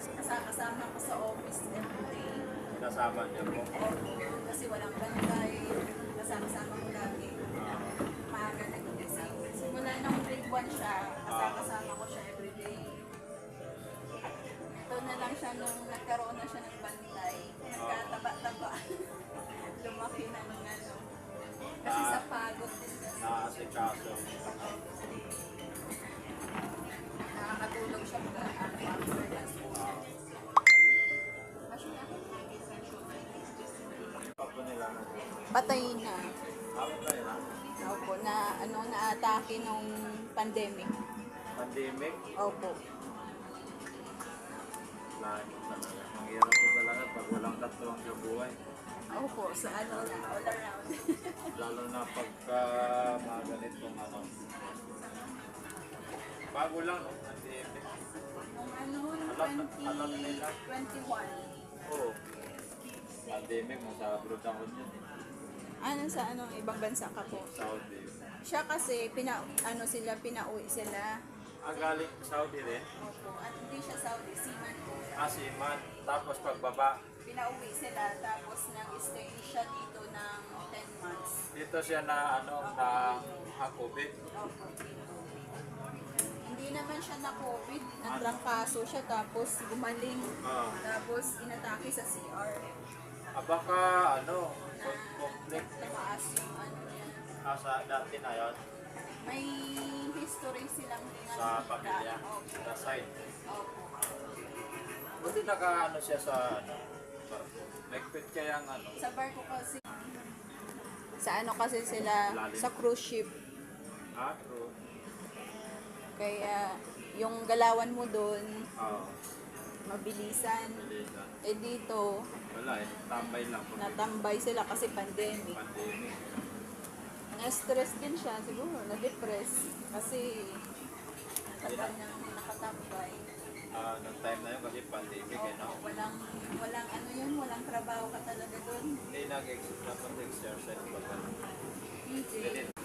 Kasama ko sa office everyday. Kasama niyo po. Kasi walang bantay. Kasama ko lagi. Maaga nag-umisip. Simula nung grade 1 siya, kasama ko siya everyday. Ito na lang siya nung nagkaroon na siya ng bantay. Nagkataba-taba. Lumaki na ng ano. Kasi sa pagod din kasi. Naasikaso. Nakakatulong siya after that. Papo nila. Patay na. Ako tayo na. Opo, na-atake nung pandemic. Pandemic. Opo. Lagi talaga. Ang hirap po talaga pag walang katuwang sa buhay. Opo, sa ano na, all around. Lalo na pagka mga ganitong ano. Bago lang, no? Pandemic. Nung ano, Alam nila. 2021. Oo. Pandemic, nasa abroad ako dyan. Ano sa ano, ibang bansa ka po? Saudi. Siya kasi, pinauwi sila. Galing Saudi rin. Opo, at hindi siya Saudi, seaman po. Asiman. Tapos pagbaba, Pinauwi sila, tapos nag-stay siya dito ng 10 months. dito siya na na COVID. Opo. Hindi naman siya na COVID, natrangkaso siya, tapos gumaling. Tapos inatake sa CR. Baka conflict Tumaas yung ano niya. sa dati na yun, May history silang sa pamilya, Opo. sa side. Opo. Buti siya sa barko. Nagpit kaya ang Sa barko kasi. Sa ano kasi sila, sa cruise ship. true. Kaya yung galawan mo doon, Oo. mabilisan. Malita. Eh dito, Wala tambay lang. natambay sila kasi pandemic. Pandemic. Na-stress din siya siguro, na-depress. Kasi tagal nang nakatambay. Nung time na yun kasi pandemic, Walang ano yun, walang trabaho ka talaga doon. Hindi nag-exercise ba? Hindi.